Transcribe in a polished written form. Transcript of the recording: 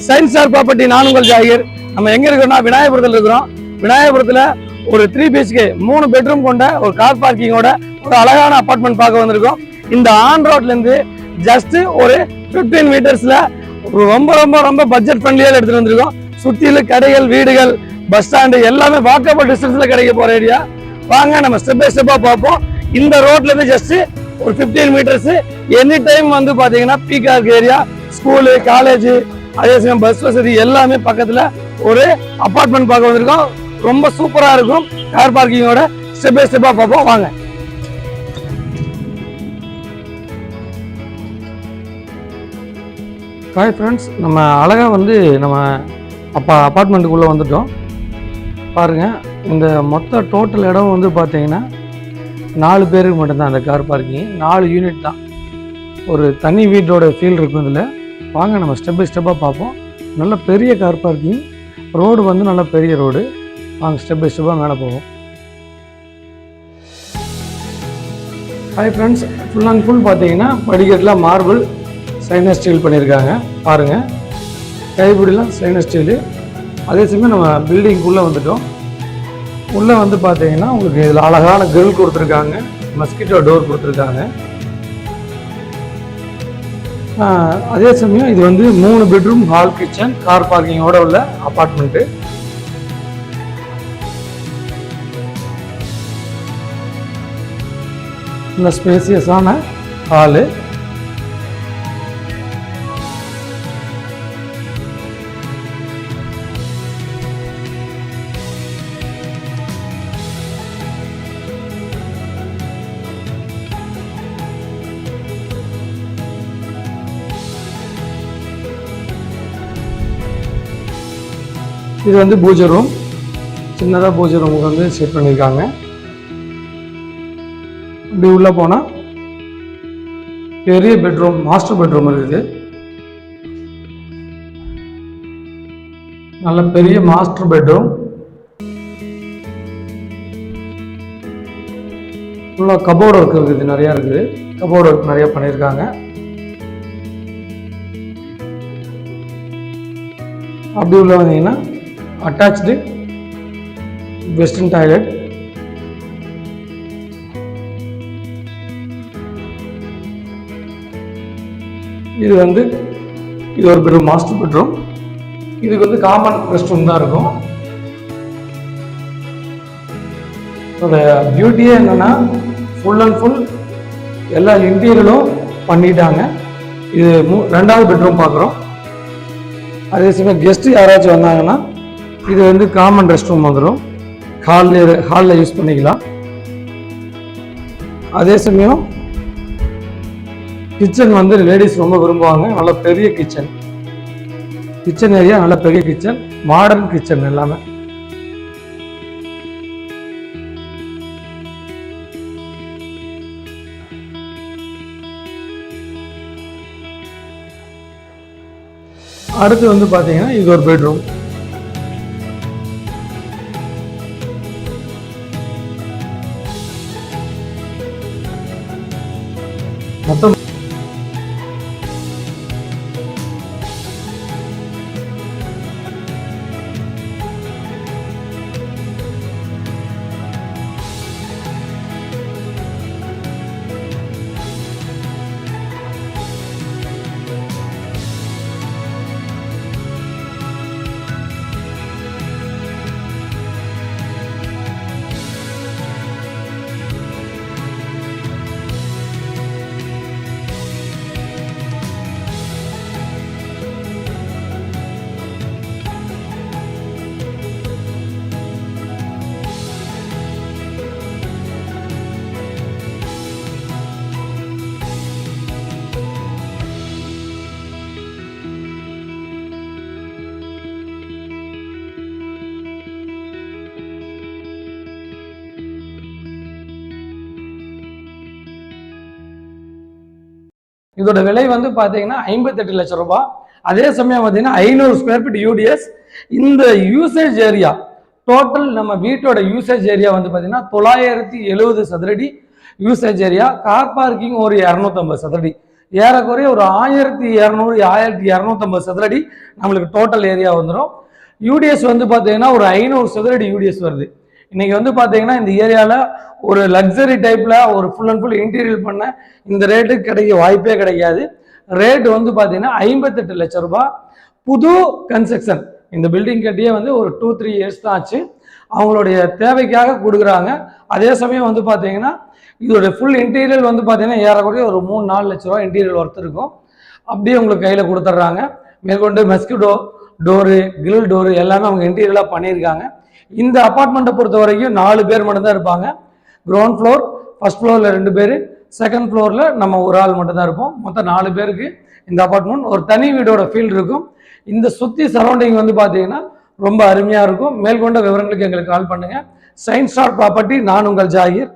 Science star property. நான் உங்கள் ஜாகிர். நம்ம எங்க இருக்கோம்னா விநாயகபுரத்தில் இருக்கிறோம். விநாயகபுரத்தில் ஒரு 3 BHK 3 பெட்ரூம் கொண்ட ஒரு கார் பார்க்கிங்கோட ஒரு அழகான அபார்ட்மெண்ட் பார்க்க வந்திருக்கோம். இந்த ஆன் ரோட்ல இருந்து ஜஸ்ட் ஒரு 15 மீட்டர்ஸ்ல ரொம்ப ரொம்ப ரொம்ப பட்ஜெட் ஃப்ரெண்ட்லியா எடுத்துட்டு வந்திருக்கோம். சுத்திலும் கடைகள், வீடுகள், பஸ் ஸ்டாண்டு எல்லாமே வாக்கபிள் டிஸ்டன்ஸ்ல கிடைக்க போற ஏரியா. வாங்க நம்ம ஸ்டெப் பை ஸ்டெப்பா பார்ப்போம். இந்த ரோட்ல இருந்து ஜஸ்ட் ஒரு 15 மீட்டர்ஸ். எனி டைம் வந்து பாத்தீங்கன்னா பீகாக் ஏரியா, ஸ்கூலு, காலேஜ், அதே சமயம் பஸ் வசதி எல்லாமே பக்கத்துல ஒரு அபார்ட்மெண்ட் பார்க்க வந்திருக்கோம். ரொம்ப சூப்பரா இருக்கும். கார் பார்க்கிங்கோட ஸ்டெப் பை ஸ்டெப்பா பார்ப்போம் வாங்க. ஹாய் ஃப்ரெண்ட்ஸ், நம்ம அழகா வந்து நம்ம அப்பார்ட்மெண்ட்டுக்குள்ளே வந்துட்டோம். பாருங்கள், இந்த மொத்த டோட்டல் இடம் வந்து பார்த்தீங்கன்னா 4 பேருக்கு மட்டும்தான் அந்த கார் பார்க்கிங். 4 யூனிட் தான். ஒரு தனி வீட்டோட ஃபீல் இருக்கும் இதில். வாங்க நம்ம ஸ்டெப் பை ஸ்டெப்பாக பார்ப்போம். நல்ல பெரிய கார் பார்க்கிங். ரோடு வந்து நல்ல பெரிய ரோடு. வாங்க ஸ்டெப் பை ஸ்டெப்பாக மேலே போவோம். Hi friends, full and full பார்த்தீங்கன்னா படிக்கட்டில் மார்பிள் ஸ்டெயின்லெஸ் ஸ்டீல் பண்ணியிருக்காங்க. பாருங்கள், கைப்பிடிலாம் ஸ்டெயின்லெஸ் ஸ்டீலு. அதே சமயம் நம்ம பில்டிங்குள்ளே வந்துட்டோம். உள்ளே வந்து பார்த்தீங்கன்னா உங்களுக்கு இதில் அழகான கிரில் கொடுத்துருக்காங்க, மஸ்கிட்டோ டோர் கொடுத்துருக்காங்க. அதே சமயம் இது வந்து 3 பெட்ரூம், ஹால், கிச்சன், கார் பார்க்கிங்கோட உள்ள அப்பார்ட்மெண்ட்டு. நல்ல ஸ்பேசியஸான ஹாலு. இது வந்து பூஜை ரூம். சின்னதாக பூஜை ரூமுக்கு வந்து செட் பண்ணியிருக்காங்க. இப்படி உள்ளே போனால் பெரிய பெட்ரூம், மாஸ்டர் பெட்ரூம் இருக்குது. நல்ல பெரிய மாஸ்டர் பெட்ரூம். ஃபுல்லாக கபோர்டு ஒர்க் இருக்குது, நிறையா இருக்குது. கபோர்டு ஒர்க் நிறையா பண்ணியிருக்காங்க. அப்படி உள்ள வந்தீங்கன்னா அட்டாச்டு வெஸ்டர்ன் டாய்லெட். இது வந்து ஒரு பெட்ரூம், மாஸ்டர் பெட்ரூம். இதுக்கு வந்து காமன் ரெஸ்ட் ரூம் தான் இருக்கும். அதோட பியூட்டியே என்னன்னா ஃபுல் அண்ட் ஃபுல் எல்லா இன்டீரியரும் பண்ணிட்டாங்க. இது 2வது பெட்ரூம் பார்க்குறோம். அதே சமயம் கெஸ்ட்டு யாராச்சும் வந்தாங்கன்னா இது வந்து காமன் ரெஸ்ட் ரூம் வந்துடும். ஹாலில் யூஸ் பண்ணிக்கலாம். அதே சமயம் கிச்சன் வந்து லேடிஸ் ரொம்ப விரும்புவாங்க. நல்ல பெரிய கிச்சன் ஏரியா, நல்ல பெரிய கிச்சன், மாடர்ன் கிச்சன் எல்லாமே. அடுத்து வந்து பார்த்தீங்கன்னா இது ஒரு பெட்ரூம். மொத்தம் இதோட விலை வந்து பார்த்தீங்கன்னா 58 லட்சம் ரூபாய். அதே சமயம் பார்த்தீங்கன்னா 500 ஸ்கொயர் ஃபீட் யூடிஎஸ். இந்த யூசேஜ் ஏரியா டோட்டல் நம்ம வீட்டோட யூசேஜ் ஏரியா வந்து பார்த்தீங்கன்னா 970 சதுரடி யூசேஜ் ஏரியா. கார் பார்க்கிங் ஒரு 250 சதுரடி. ஏறக்குறைய ஒரு 1200 1250 சதுரடி நம்மளுக்கு டோட்டல் ஏரியா வந்துடும். யூடிஎஸ் வந்து பார்த்தீங்கன்னா ஒரு 500 சதுரடி யூடிஎஸ் வருது. இன்னைக்கு வந்து பார்த்தீங்கன்னா இந்த ஏரியாவில் ஒரு லக்ஸரி டைப்பில் ஒரு ஃபுல் அண்ட் ஃபுல் இன்டீரியர் பண்ண இந்த ரேட்டுக்கு கிடைக்க வாய்ப்பே கிடைக்காது. ரேட் வந்து பார்த்தீங்கன்னா 58 லட்சம் ரூபாய். புது கன்ஸ்ட்ரக்ஷன். இந்த பில்டிங் கட்டியே வந்து ஒரு 2-3 இயர்ஸ் தான் ஆச்சு. அவங்களுடைய தேவைக்காக கொடுக்குறாங்க. அதே சமயம் வந்து பார்த்தீங்கன்னா இதோடைய ஃபுல் இன்டீரியர் வந்து பார்த்தீங்கன்னா ஏறக்குறைய ஒரு 3-4 லட்ச ரூபா இன்டீரியர் ஒர்த் இருக்கும். அப்படியே உங்களுக்கு கையில் கொடுத்துட்றாங்க. மேற்கொண்டு மெஸ்கிட்டோ டோரு, கிரில் டோரு எல்லாமே அவங்க இன்டீரியலாக பண்ணியிருக்காங்க. இந்த அப்பார்ட்மெண்ட்டை பொறுத்த வரைக்கும் 4 பேர் மட்டும்தான் இருப்பாங்க. கிரவுண்ட் ஃப்ளோர், ஃபர்ஸ்ட் ஃப்ளோரில் 2 பேர், செகண்ட் ஃப்ளோரில் நம்ம ஒரு ஆள் மட்டும்தான் இருப்போம். மொத்தம் 4 பேருக்கு இந்த அப்பார்ட்மெண்ட். ஒரு தனி வீடோட ஃபீல் இருக்கும். இந்த சுற்றி சரௌண்டிங் வந்து பார்த்தீங்கன்னா ரொம்ப அருமையாக இருக்கும். மேற்கொண்ட விவரங்களுக்கு எங்களுக்கு கால் பண்ணுங்கள். சைன் ஸ்டார் ப்ராப்பர்ட்டி, நான் உங்கள் ஜாகிர்.